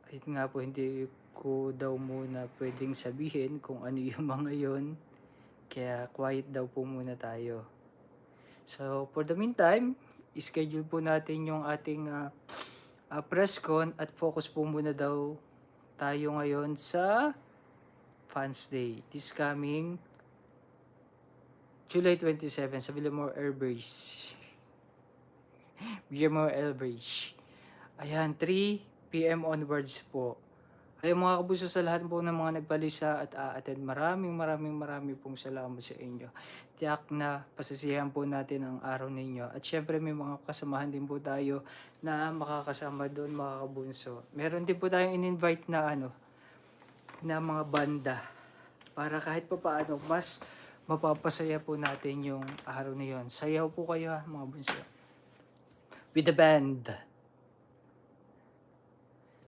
ayun nga po, hindi ko daw muna pwedeng sabihin kung ano yung mga yun, kaya quiet daw po muna tayo. So, for the meantime, schedule po natin yung ating press con at focus po muna daw tayo ngayon sa Fans Day. This coming July 27 sa Villamor Air Base. Villamor Air Base. Ayan, 3 PM onwards po. Ayun mga kabuso, sa lahat po ng mga nagbalisa at a-attend, maraming pong salamat sa inyo. Tiyak na pasisiyahan po natin ang araw ninyo. At syempre may mga kasamahan din po tayo na makakasama doon mga kabunso. Meron din po tayong in-invite na na mga banda para kahit pa paano mas mapapasaya po natin yung araw na yon. Sayaw po kayo ha mga bunso. With the band.